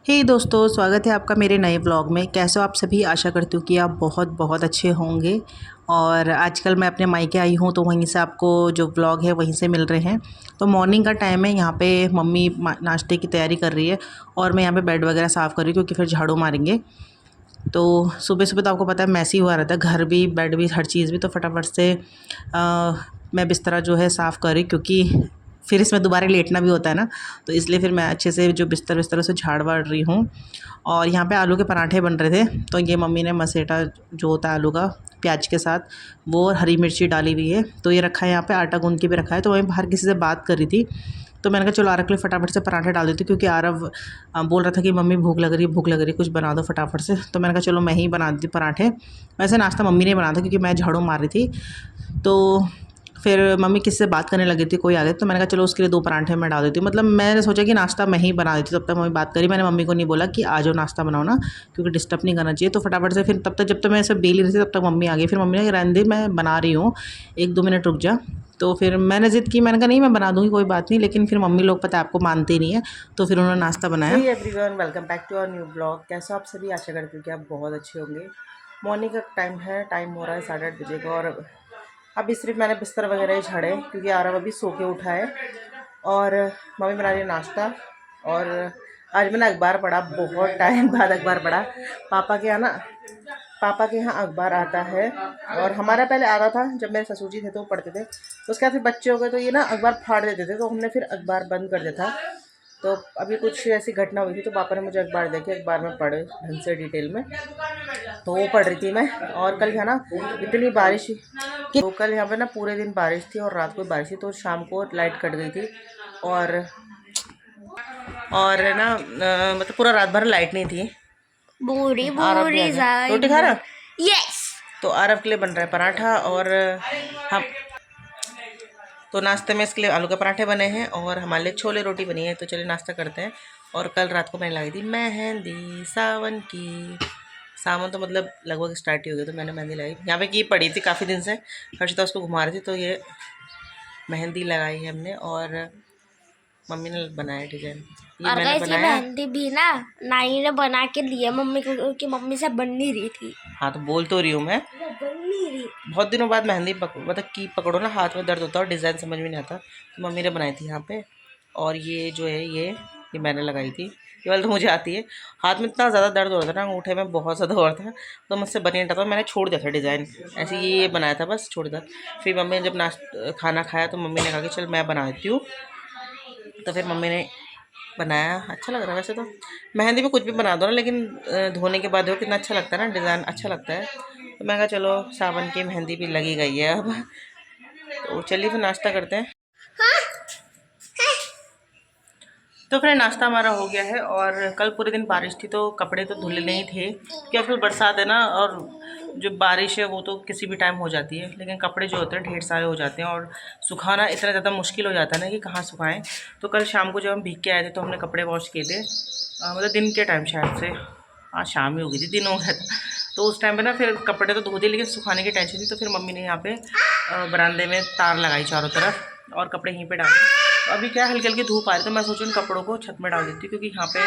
हे दोस्तों, स्वागत है आपका मेरे नए व्लॉग में। कैसे हो आप सभी? आशा करती हूँ कि आप बहुत बहुत अच्छे होंगे। और आजकल मैं अपने मायके आई हूँ तो वहीं से आपको जो व्लॉग है वहीं से मिल रहे हैं। तो मॉर्निंग का टाइम है, यहाँ पे मम्मी नाश्ते की तैयारी कर रही है और मैं यहाँ पे बेड वगैरह साफ़ कर रही हूँ क्योंकि फिर झाड़ू मारेंगे। तो सुबह सुबह तो आपको पता है मैसी हुआ रहता है, घर भी बेड भी हर चीज़ भी। तो फटाफट से मैं बिस्तरा जो है साफ़ कर रही क्योंकि फिर इसमें दोबारा लेटना भी होता है ना, तो इसलिए फिर मैं अच्छे से जो बिस्तर विस्तर से झाड़ वाड़ रही हूँ। और यहाँ पे आलू के पराठे बन रहे थे, तो ये मम्मी ने मसेटा जो होता है आलू का प्याज के साथ, वो और हरी मिर्ची डाली हुई है। तो ये रखा है यहाँ पे, आटा गूंद के भी रखा है। तो वहीं बाहर किसी से बात कर रही थी, तो मैंने कहा चलो आरव के लिए फटाफट से पराठे डाल देती हूँ क्योंकि आरव बोल रहा था कि मम्मी भूख लग रही है, भूख लग रही है, कुछ बना दो फटाफट से। तो मैंने कहा चलो मैं ही बना देती पराठे। वैसे नाश्ता मम्मी ने बनाया था क्योंकि मैं झाड़ू मार रही थी। तो फिर मम्मी किसी से बात करने लगी थी, कोई आ गया, तो मैंने कहा चलो उसके लिए 2 पराठे मैं डाल देती हूँ। मतलब मैंने सोचा कि नाश्ता मैं ही बना देती हूँ। तब तक मम्मी बात करी, मैंने मम्मी को नहीं बोला कि आ जाओ नाश्ता बनाओ ना, क्योंकि डिस्टर्ब नहीं करना चाहिए। तो फटाफट से फिर तब तक जब तक मैं ऐसे बेल रही थी तब तक मम्मी आ गई। फिर मम्मी ने कहा रहने दे, मैं बना रही हूँ, 1-2 मिनट रुक जा। तो फिर मैंने ज़िद की, मैंने कहा नहीं मैं बना दूँगी, कोई बात नहीं। लेकिन फिर मम्मी लोग पता है आपको मानते ही नहीं है, तो फिर उन्होंने नाश्ता बनाया। Hey everyone, welcome back to our new blog. कैसे आप सभी? आशा करती हूँ कि आप बहुत अच्छे होंगे। मॉर्निंग का टाइम है, टाइम हो रहा है 8:30 बजे का। और अभी सिर्फ मैंने बिस्तर वगैरह ही झाड़े क्योंकि आरव अभी सो के उठा है। और मम्मी बना रही है नाश्ता। और आज मैंने अखबार पढ़ा, बहुत टाइम बाद अखबार पढ़ा। पापा के यहाँ अखबार आता है, और हमारा पहले आता था जब मेरे ससुर जी थे तो वो पढ़ते थे। उसके बाद फिर बच्चे हो गए तो ये ना अखबार फाड़ देते थे, तो हमने फिर अखबार बंद कर दिया था। तो अभी कुछ ऐसी घटना हुई थी तो पापा ने मुझे अखबार देखे, अखबार में पढ़े ढंग से डिटेल में, तो वो पढ़ रही थी मैं। और कल है ना इतनी बारिश कि तो कल यहाँ पे ना पूरे दिन बारिश थी और रात को बारिश थी, तो शाम को लाइट कट गई थी। और ना मतलब पूरा रात भर लाइट नहीं थी। बूढ़ी आरब भी आ बूढ़ी गया, रोटी खा रहा। यस। तो आरब के लिए बन रहा है पराठा, और हम तो नाश्ते में इसके लिए आलू के पराठे बने हैं और हमारे लिए छोले रोटी बनी है। तो चलिए नाश्ता करते हैं। और कल रात को मैंने लगाई थी मेहंदी सावन की। सावन तो मतलब लगभग स्टार्ट ही हो गया, तो मैंने मेहंदी लगाई यहाँ पे की पड़ी थी काफ़ी दिन से। हर्षिता उसको घुमा रही थी, तो ये मेहंदी लगाई है हमने। और मम्मी ने बनाया डिजाइन, ये और मैंने गाइस ये बनाया। मेहंदी भी ना नानी ने बना के दी है मम्मी को, क्योंकि मम्मी से बन नहीं रही थी। हाँ तो बोल तो रही हूँ मैं, बन नहीं रही। बहुत दिनों बाद मेहंदी मतलब की पकड़ो ना, हाथ में दर्द होता है और डिज़ाइन समझ में नहीं आता। तो मम्मी ने बनाई थी यहाँ पे। और ये जो है ये मैंने लगाई थी। ये वाली तो मुझे आती है। हाथ में इतना ज़्यादा दर्द हो रहा था ना, अंगूठे में बहुत ज़्यादा हो रहा था, तो मुझसे बन नहीं रहा था। मैंने छोड़ दिया था डिज़ाइन, ऐसे ये बनाया था बस, छोड़ दिया। फिर मम्मी ने जब खाना खाया तो मम्मी ने कहा कि चल मैं बना देती हूँ। तो फिर मम्मी ने बनाया, अच्छा लग रहा है वैसे तो। मेहंदी में कुछ भी बना दो ना, लेकिन धोने के बाद देखो कितना अच्छा लगता है ना, डिज़ाइन अच्छा लगता है। तो मैं कहा चलो सावन की मेहंदी भी लगी गई है अब। तो चलिए फिर नाश्ता करते हैं। तो फिर नाश्ता हमारा हो गया है। और कल पूरे दिन बारिश थी तो कपड़े तो धुले नहीं थे, क्योंकि आजकल बरसात है ना, और जो बारिश है वो तो किसी भी टाइम हो जाती है, लेकिन कपड़े जो होते हैं ढेर सारे हो जाते हैं और सुखाना इतना ज़्यादा मुश्किल हो जाता है ना कि कहाँ सुखाएं। तो कल शाम को जब हम भीग के आए थे तो हमने कपड़े वॉश किए थे, मतलब दिन के टाइम शायद से। हाँ शाम ही हो गई थी, दिन हो गया था। तो उस टाइम पे ना फिर कपड़े तो धो दिए, लेकिन सुखाने की टेंशन थी। तो फिर मम्मी ने यहाँ पे बरामदे में तार लगाई चारों तरफ और कपड़े यहीं पे डाले। तो अभी क्या हल्की हल्की धूप आ रही, तो मैं सोचूँ इन कपड़ों को छत में डाल देती हूँ, क्योंकि यहाँ पे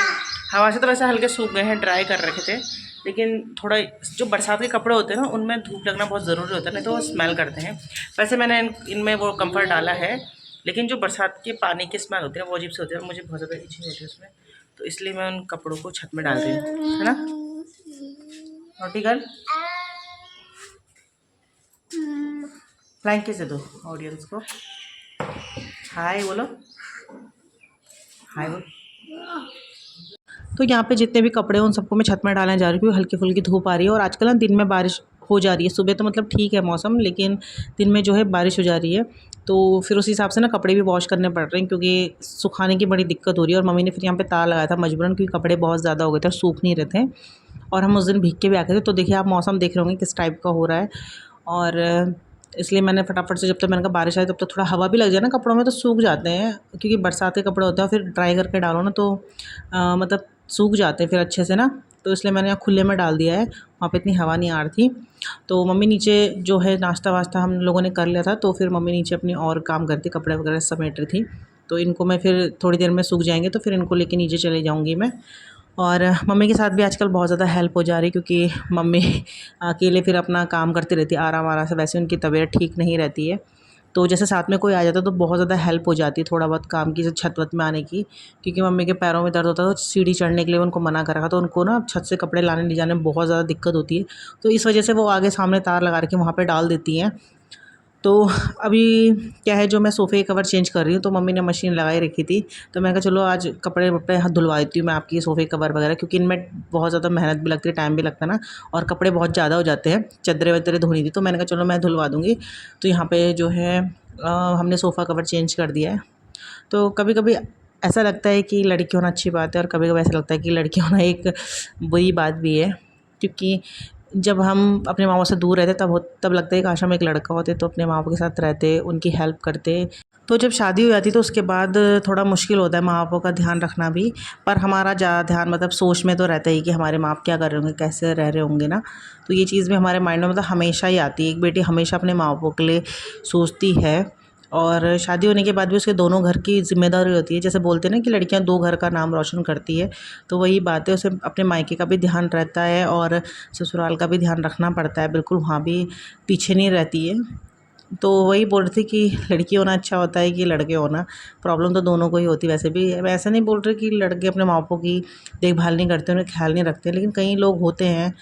हवा से तो वैसे हल्के सूख गए हैं, ड्राई कर रखे थे। लेकिन थोड़ा जो बरसात के कपड़े होते हैं ना, उनमें धूप लगना बहुत ज़रूरी होता है, नहीं तो वो स्मेल करते हैं। वैसे मैंने इनमें वो कम्फर्ट डाला है, लेकिन जो बरसात के पानी की स्मेल होती है वो अजीब से होती है, मुझे बहुत ज़्यादा इचिंग होती है उसमें। तो इसलिए मैं उन कपड़ों को छत में डाल रही हूँ, है ना रोटी गर्ल। फ्लैंक कैसे दो ऑडियंस को, हाय बोलो, हाय बोलो। तो यहाँ पे जितने भी कपड़े हैं उन सबको मैं छत में डालने जा रही हूँ, क्योंकि हल्की फुल्की धूप आ रही है। और आजकल ना दिन में बारिश हो जा रही है, सुबह तो मतलब ठीक है मौसम, लेकिन दिन में जो है बारिश हो जा रही है। तो फिर उस हिसाब से ना कपड़े भी वॉश करने पड़ रहे हैं, क्योंकि सुखाने की बड़ी दिक्कत हो रही है। और मम्मी ने फिर यहाँ पे तार लगाया था मजबूरन, क्योंकि कपड़े बहुत ज़्यादा हो गए थे और सूख नहीं रहे थे। और हम उस दिन भीग के भी आ गए थे। तो देखिए आप मौसम देख रहे होंगे किस टाइप का हो रहा है। और इसलिए मैंने फटाफट से, जब तक मैंने कहा बारिश आई तब तक थोड़ा हवा भी लग जाए ना कपड़ों में, तो सूख जाते हैं, क्योंकि बरसात के कपड़े होते हैं फिर ड्राई करके डालो ना तो मतलब सूख जाते हैं फिर अच्छे से ना। तो इसलिए मैंने यहाँ खुले में डाल दिया है, वहाँ पे इतनी हवा नहीं आ रही थी। तो मम्मी नीचे जो है नाश्ता वास्ता हम लोगों ने कर लिया था, तो फिर मम्मी नीचे अपनी और काम करती, कपड़े वगैरह समेट रही थी। तो इनको मैं फिर थोड़ी देर में सूख जाएंगे तो फिर इनको लेके नीचे चले जाऊँगी मैं। और मम्मी के साथ भी आजकल बहुत ज़्यादा हेल्प हो जा रही, क्योंकि मम्मी अकेले फिर अपना काम करती रहती है आराम आराम से। वैसे उनकी तबीयत ठीक नहीं रहती है, तो जैसे साथ में कोई आ जाता है तो बहुत ज़्यादा हेल्प हो जाती है थोड़ा बहुत काम की, जैसे छत वत में आने की। क्योंकि मम्मी के पैरों में दर्द होता है तो सीढ़ी चढ़ने के लिए उनको मना कर रखा, तो उनको ना छत से कपड़े लाने ले जाने में बहुत ज़्यादा दिक्कत होती है। तो इस वजह से वो आगे सामने तार लगा के वहाँ पर डाल देती हैं। तो अभी क्या है, जो मैं सोफ़े कवर चेंज कर रही हूँ, तो मम्मी ने मशीन लगाई रखी थी, तो मैं कहा चलो आज कपड़े वपड़े हाथ धुलवा देती हूँ मैं आपकी सोफ़े कवर वगैरह, क्योंकि इनमें बहुत ज़्यादा मेहनत भी लगती है, टाइम भी लगता है ना, और कपड़े बहुत ज़्यादा हो जाते हैं। चद्दरें वद्दरें धोनी थी, तो मैंने कहा चलो मैं धुलवा दूँगी। तो यहाँ पे जो है हमने सोफ़ा कवर चेंज कर दिया है। तो कभी कभी ऐसा लगता है कि लड़की होना अच्छी बात है, और कभी कभी ऐसा लगता है कि लड़की होना एक बुरी बात भी है। क्योंकि जब हम अपने माँ बाप से दूर रहते तब लगता है कि काश हम एक लड़का होते तो अपने माँ बाप के साथ रहते, उनकी हेल्प करते। तो जब शादी हो जाती तो उसके बाद थोड़ा मुश्किल होता है माँ बापों का ध्यान रखना भी। पर हमारा ज़्यादा ध्यान मतलब सोच में तो रहता ही कि हमारे माँ बाप क्या कर रहे होंगे, कैसे रह रहे होंगे ना। तो ये चीज़ भी हमारे माइंड में मतलब हमेशा ही आती है। एक बेटी हमेशा अपने माँ बापों के लिए सोचती है, और शादी होने के बाद भी उसके दोनों घर की ज़िम्मेदारी होती है। जैसे बोलते हैं ना कि लड़कियां दो घर का नाम रोशन करती है, तो वही बात है, उसे अपने मायके का भी ध्यान रहता है और ससुराल का भी ध्यान रखना पड़ता है। बिल्कुल वहाँ भी पीछे नहीं रहती है। तो वही बोल रही थी कि लड़की होना अच्छा होता है कि लड़के होना, प्रॉब्लम तो दोनों को ही होती है। वैसे भी मैं ऐसा नहीं बोल रही कि लड़के अपने माँ बापों की देखभाल नहीं करते, उन्हें ख्याल नहीं रखते, लेकिन कई लोग होते हैं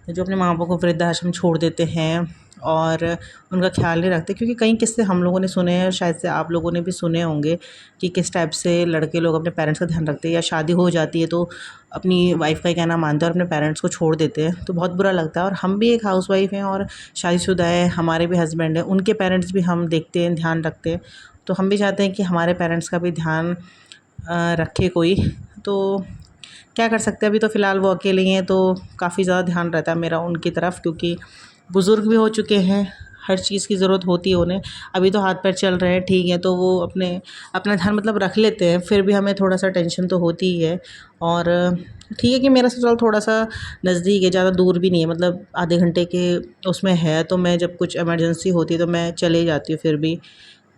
जो अपने माँ बाप को वृद्धाश्रम छोड़ देते हैं और उनका ख्याल नहीं रखते। क्योंकि कई किस्से हम लोगों ने सुने हैं, शायद से आप लोगों ने भी सुने होंगे कि किस टाइप से लड़के लोग अपने पेरेंट्स का ध्यान रखते हैं, या शादी हो जाती है तो अपनी वाइफ का ही कहना मानते हैं और अपने पेरेंट्स को छोड़ देते हैं। तो बहुत बुरा लगता है। और हम भी एक हाउस वाइफ हैं और शादीशुदा है, हमारे भी हस्बैंड हैं, उनके पेरेंट्स भी हम देखते हैं, ध्यान रखते हैं। तो हम भी चाहते हैं कि हमारे पेरेंट्स का भी ध्यान रखे कोई। तो क्या कर सकते हैं, अभी तो फ़िलहाल वो अकेले ही हैं, तो काफ़ी ज़्यादा ध्यान रहता है मेरा उनकी तरफ। क्योंकि बुज़ुर्ग भी हो चुके हैं, हर चीज़ की ज़रूरत होती है उन्हें। अभी तो हाथ पैर चल रहे हैं, ठीक है, तो वो अपना ध्यान मतलब रख लेते हैं, फिर भी हमें थोड़ा सा टेंशन तो होती ही है। और ठीक है कि मेरा ससुराल थोड़ा सा नज़दीक है, ज़्यादा दूर भी नहीं है, मतलब आधे घंटे के उसमें है। तो मैं जब कुछ इमरजेंसी होती है तो मैं चले जाती हूँ, फिर भी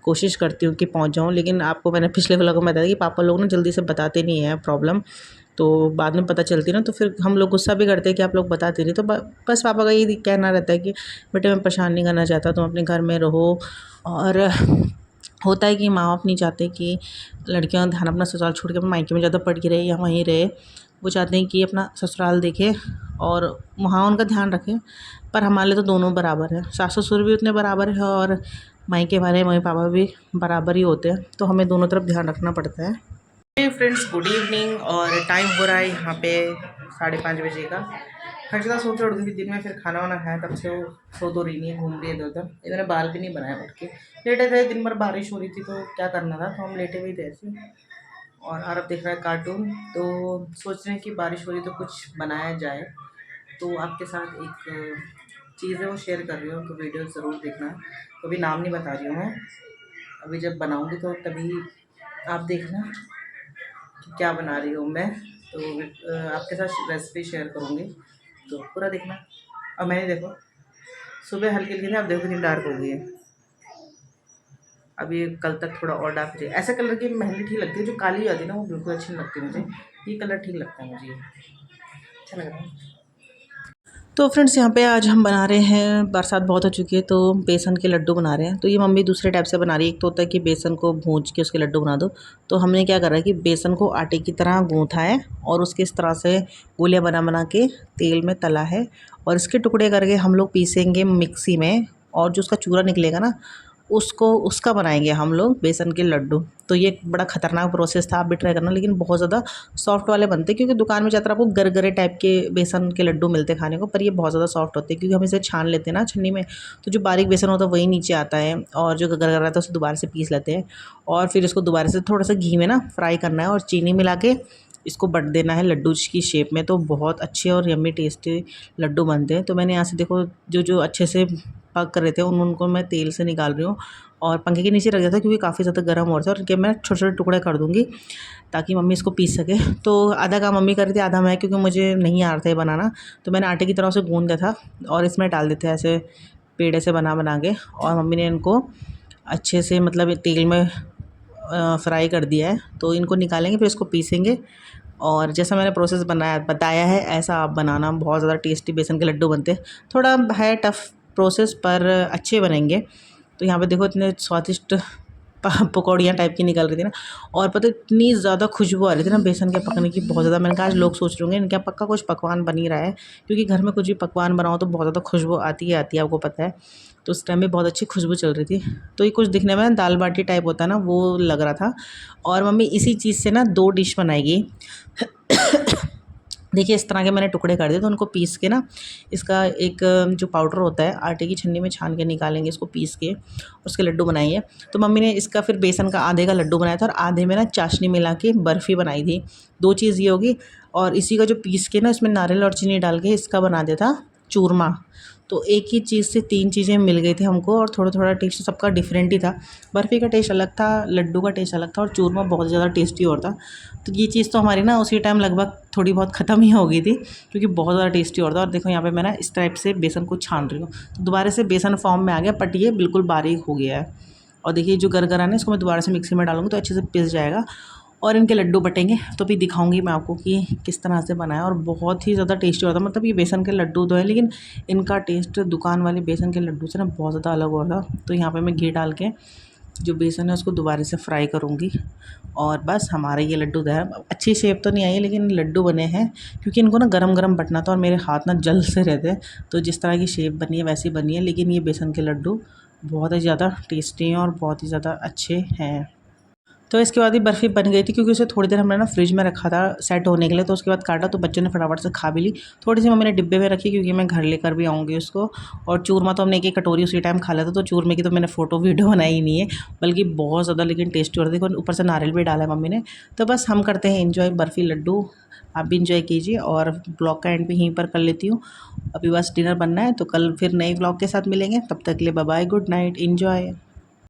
कोशिश करती हूँ कि पहुँच जाऊँ। लेकिन आपको मैंने पिछले व्लॉग में बताया कि पापा लोग ना जल्दी से बताते नहीं हैं प्रॉब्लम, तो बाद में पता चलती है ना, तो फिर हम लोग गुस्सा भी करते हैं कि आप लोग बताते नहीं। तो बस पापा का यही कहना रहता है कि बेटे मैं परेशान नहीं करना चाहता, तुम अपने घर में रहो। और होता है कि माँ बाप नहीं चाहते कि लड़कियां ध्यान अपना ससुराल छोड़ के अपने मायके में ज़्यादा पड़ के रहे या वहीं रहे। वो चाहते हैं कि अपना ससुराल देखे और वहाँ उनका ध्यान रखें। पर हमारे लिए तो दोनों बराबर है, सास ससुर भी उतने बराबर है और मायके वाले मम्मी पापा भी बराबर ही होते हैं। तो हमें दोनों तरफ ध्यान रखना पड़ता है। Hey friends, good evening. और टाइम हो रहा है यहाँ पे 5:30 बजे का। हर्षिता सो के उठ गई थी दिन में, फिर खाना वाना खाया, तब से वो सो तो रही नहीं है, घूम रही है इधर उधर। इन्होंने बाल भी नहीं बनाया उठ के, लेटे थे। दिन भर बारिश हो रही थी तो क्या करना था, तो हम लेटे हुए थे ऐसे। और आरब देख रहा है कार्टून, तो सोच रहे हैं कि बारिश हो रही तो कुछ बनाया जाए। तो आपके साथ एक चीज़ है वो शेयर कर रही हूँ, तो वीडियो ज़रूर देखना। तो अभी नाम नहीं बता रही हूँ मैं, अभी जब बनाऊँगी तो तभी आप देखना कि क्या बना रही हूँ मैं। तो आपके साथ रेसिपी शेयर करूँगी, तो पूरा देखना। और मैंने देखो सुबह हल्की हल्की थी, अब देखो कितनी डार्क हो गई है। अभी कल तक थोड़ा और डार्क हो जाए। ऐसे कलर की मेहंदी ठीक लगती है, जो काली आती है ना वो बिल्कुल अच्छी नहीं लगती मुझे। ये कलर ठीक लगता है मुझे, अच्छा लग रहा है। तो फ्रेंड्स यहाँ पे आज हम बना रहे हैं, बरसात बहुत हो चुकी है तो बेसन के लड्डू बना रहे हैं। तो ये मम्मी दूसरे टाइप से बना रही है। एक तो होता है कि बेसन को भूंज के उसके लड्डू बना दो, तो हमने क्या करा है कि बेसन को आटे की तरह गूँथा है और उसके इस तरह से गोलियाँ बना बना के तेल में तला है। और इसके टुकड़े करके हम लोग पीसेंगे मिक्सी में, और जो उसका चूरा निकलेगा ना उसका बनाएंगे हम लोग बेसन के लड्डू। तो ये एक बड़ा ख़तरनाक प्रोसेस था, आप भी ट्राई करना। लेकिन बहुत ज़्यादा सॉफ्ट वाले बनते हैं, क्योंकि दुकान में ज़्यादातर आपको गरगरे टाइप के बेसन के लड्डू मिलते हैं खाने को, पर ये बहुत ज़्यादा सॉफ्ट होते हैं क्योंकि हम इसे छान लेते हैं ना छन्नी में। तो जो बारीक बेसन होता है वही नीचे आता है, और जो गरगरा रहता है उसे दोबारा से पीस लेते हैं। और फिर इसको दोबारा से थोड़ा सा घी में ना फ्राई करना है और चीनी मिला के इसको बट देना है लड्डू की शेप में। तो बहुत अच्छे और यम्मी टेस्टी लड्डू बनते हैं। तो मैंने यहाँ से देखो जो जो अच्छे से पक रहे थे उनको मैं तेल से निकाल रही हूँ और पंखे के नीचे रख दिया था क्योंकि काफ़ी ज़्यादा गर्म हो रहा था। और इनके मैं छोटे छोटे टुकड़े कर दूँगी ताकि मम्मी इसको पीस सके। तो आधा काम मम्मी कर रही थी, आधा मैं, क्योंकि मुझे नहीं आ रहा था ये बनाना। तो मैंने आटे की तरह से गूँध दिया था और इसमें डाल देते हैं ऐसे पेड़े से बना बना के। और मम्मी ने इनको अच्छे से मतलब तेल में फ्राई कर दिया है। तो इनको निकालेंगे, फिर इसको पीसेंगे और जैसा मैंने प्रोसेस बताया है ऐसा आप बनाना, बहुत ज़्यादा टेस्टी बेसन के लड्डू बनते हैं। थोड़ा है टफ़ प्रोसेस पर अच्छे बनेंगे। तो यहाँ पे देखो इतने स्वादिष्ट पकौड़ियाँ टाइप की निकल रही थी ना, और पता है इतनी ज़्यादा खुशबू आ रही थी ना बेसन के पकने की, बहुत ज़्यादा। मैंने कहा आज लोग सोच रहे होंगे इनके यहाँ पक्का कुछ पकवान बन ही रहा है, क्योंकि घर में कुछ भी पकवान बनाओ तो बहुत ज़्यादा खुशबू आती है, आपको पता है। तो उस टाइम में बहुत अच्छी खुशबू चल रही थी। तो ये कुछ दिखने में दाल बाटी टाइप होता है ना, वो लग रहा था। और मम्मी इसी चीज़ से ना 2 डिश बनाएगी। देखिए इस तरह के मैंने टुकड़े कर दिए, तो उनको पीस के ना, इसका एक जो पाउडर होता है आटे की छन्नी में छान के निकालेंगे, इसको पीस के उसके लड्डू बनाएंगे। तो मम्मी ने इसका फिर बेसन का आधे का लड्डू बनाया था, और आधे में ना चाशनी मिला के बर्फ़ी बनाई थी। 2 चीज़ ये होगी। और इसी का जो पीस के ना इसमें नारियल और चीनी डाल के इसका बना दिया था चूरमा। तो एक ही चीज़ से 3 चीज़ें मिल गई थी हमको, और थोड़ा-थोड़ा टेस्ट सबका डिफरेंट ही था। बर्फ़ी का टेस्ट अलग था, लड्डू का टेस्ट अलग था, और चूरमा बहुत ज़्यादा टेस्टी और था। तो ये चीज़ तो हमारी ना उसी टाइम लगभग थोड़ी बहुत ख़त्म ही हो गई थी, क्योंकि बहुत ज़्यादा टेस्टी और था। और देखो यहाँ पे मैं ना इस टाइप से बेसन को छान रही हूँ, तो दोबारा से बेसन फॉर्म में आ गया, बट ये बिल्कुल बारीक हो गया है। और देखिए जो गरगरा है इसको मैं दोबारा से मिक्सी में डालूँगी तो अच्छे से पिस जाएगा, और इनके लड्डू बटेंगे। तो भी दिखाऊंगी मैं आपको कि किस तरह से बनाया, और बहुत ही ज़्यादा टेस्टी होता है। मतलब ये बेसन के लड्डू तो है, लेकिन इनका टेस्ट दुकान वाले बेसन के लड्डू से ना बहुत ज़्यादा अलग होता। तो यहाँ पे मैं घी डाल के जो बेसन है उसको दोबारा से फ्राई करूँगी, और बस हमारे ये लड्डू तैयार। अच्छी शेप तो नहीं आई है, लेकिन लड्डू बने हैं, क्योंकि इनको ना गरम गरम बटना था, और मेरे हाथ ना जल से रहते हैं। तो जिस तरह की शेप बनी है वैसी बनी है, लेकिन ये बेसन के लड्डू बहुत ही ज़्यादा टेस्टी हैं और बहुत ही ज़्यादा अच्छे हैं। तो इसके बाद ही बर्फ़ी बन गई थी, क्योंकि उसे थोड़ी देर हमने ना फ्रिज में रखा था सेट होने के लिए। तो उसके बाद काटा तो बच्चों ने फटाफट से खा भी ली। थोड़ी सी मम्मी ने डिब्बे में रखी, क्योंकि मैं घर लेकर भी आऊँगी उसको। और चूरमा तो हमने एक कटोरी उसी टाइम खा लिया था, तो चूरमे की तो मैंने फ़ोटो वीडियो बनाई ही नहीं है, बल्कि बहुत ज़्यादा लेकिन टेस्टी हो रही थी। ऊपर से नारियल भी डाला है मम्मी ने। तो बस हम करते हैं एंजॉय बर्फ़ी लड्डू, आप भी इंजॉय कीजिए, और ब्लॉग का एंड भी यहीं पर कर लेती हूँ। अभी बस डिनर बनना है, तो कल फिर नए ब्लॉग के साथ मिलेंगे। तब तक के लिए bye bye, good night, enjoy.